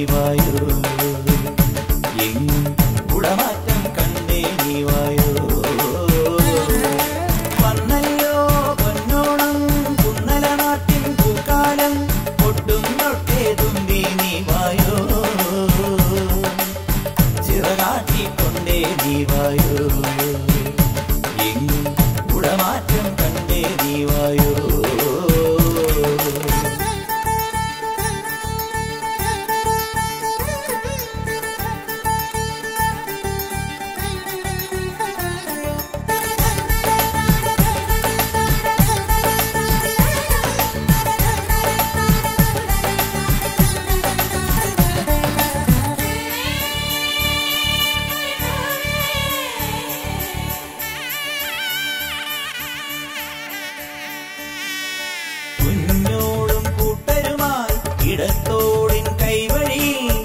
വായോ എങ്ങും കുടമാറ്റം കണ്ടേ നീ വായോ വന്നല്ലോ പൊന്നോണം കുന്നല നാട്ടിൻ പൂക്കാലം ഒട്ടും തൊട്ടേ തുമ്പി നീ വായോ ചിറകാട്ടിക്കൊണ്ടേ നീ വായോ എങ്ങും കുടമാറ്റം കണ്ടേ നീ വായോ ഇടത്തോടിൻ കൈവഴിയിൽ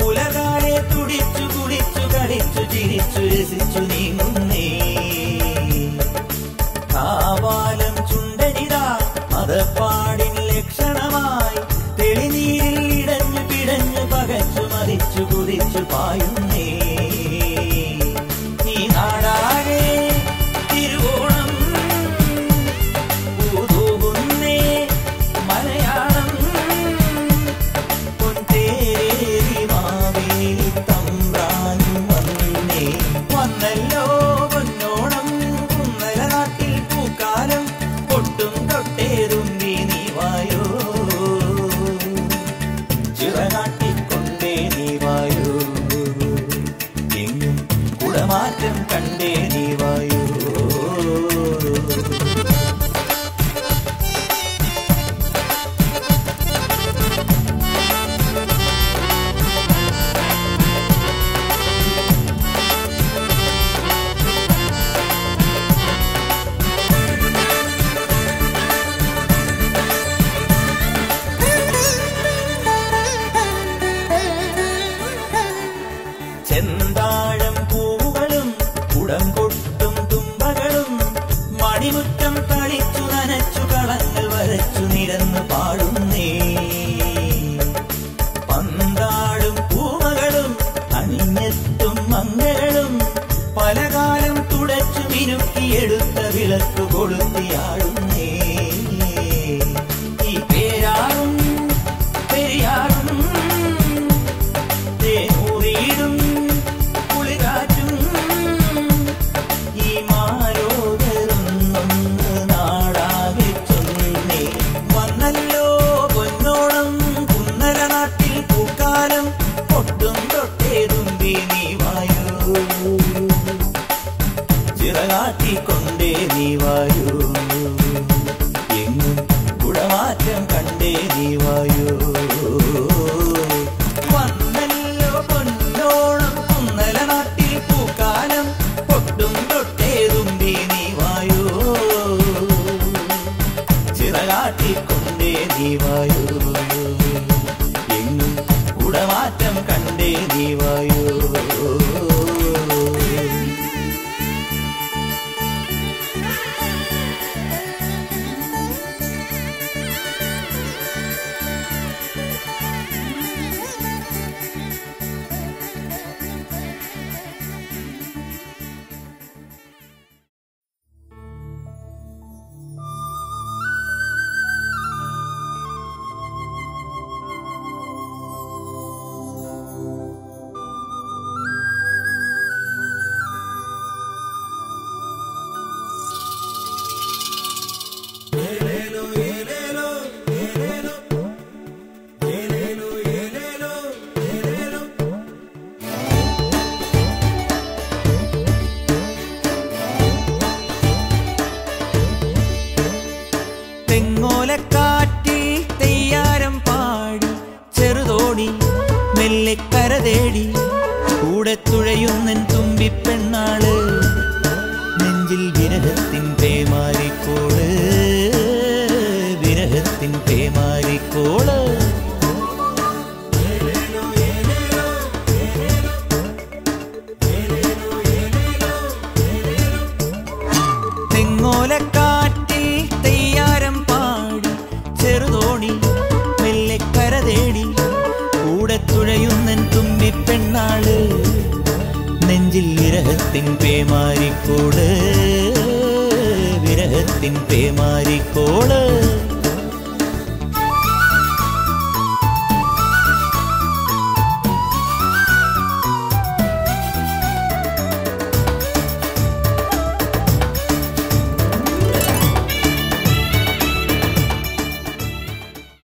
പുലകാലെ തുടിച്ചു കുടിച്ചു കളിച്ചു ചിരിച്ചു രസിച്ചു നീങ്ങുന്നേ കാവാലം ചുണ്ടനിതാ മതപ്പാടിൻ ലക്ഷണമായി തെളിനീരിൽ ഇടഞ്ഞു പിടഞ്ഞു പകച്ചു മതിച്ചു കുതിച്ചു പായുന്നേ ഈ നാടാകെ തിരുവോണം പൂതൂകുന്നേ മലയാളം വന്നല്ലോ പൊന്നോണം കുന്നല നാട്ടിൽ പൂക്കാലം ഒട്ടും തൊട്ടേ തുമ്പി നീ വായോ ചിറകാട്ടിക്കൊണ്ടേ നീ വായോ എങ്ങും കുടമാറ്റം കണ്ടേ നീ വായോ ചെന്താഴം പൂവുകളും കുടം കൊട്ടും തുമ്പകളും മണിമുറ്റം തളിച്ചു നനച്ചു കളങ്ങൾ വരച്ചു നിരന്നു പാടുന്നേ പന്താടും പൂമകളും അണിഞ്ഞെത്തും മംഗളും പലകാലം തുടച്ചു മിനുക്കിയെടുത്ത വിളക്ക് കൊളുത്തിയാടുന്നേ ഈ പേരാറും പെരിയാറും തേനൂറിയിടും കുളിരാറ്റും ഈ മാലോകരൊന്നൊന്ന് നാടാകെ ചൊന്നേ വന്നല്ലോ പൊന്നോണം കുന്നല നാട്ടിൽ പൂക്കാലം ഒട്ടും തൊട്ടേ തുമ്പി നീ വായോ ചിറകാട്ടിക്കൊണ്ടേ നീ വായോ എങ്ങും കുടമാറ്റം കണ്ടേ നീ വായോ വന്നല്ലോ പൊന്നോണം കുന്നല നാട്ടിൽ പൂക്കാലം ഒട്ടും തൊട്ടേ തുമ്പി നീ വായോ ചിറകാട്ടിക്കൊണ്ടേ നീ വായോ എങ്ങും കുടമാറ്റം കണ്ടേ നീ വായോ തെങ്ങോലക്കാറ്റിൽ തെയ്യാരം പാടി ചെറുതോണി മെല്ലെ കരതേടി കൂടെ തുഴയുന്നൻ തുമ്പിപ്പെണ്ണാള് നെഞ്ചിൽ വിരഹത്തിൻ പേമാരിക്കോള് വിരഹത്തിൻ പേമാരിക്കോള് തെങ്ങോലക്കാറ്റിൽ തെയ്യാരം പാടി ചെറുതോണി മെല്ലെ കരതേടി കൂടെ തുഴയുന്നൻ തുമ്പിപ്പെണ്ണാള് നെഞ്ചിൽ വിരഹത്തിൻ പേമാരിക്കോള് വിരഹത്തിൻ പേമാരിക്കോള്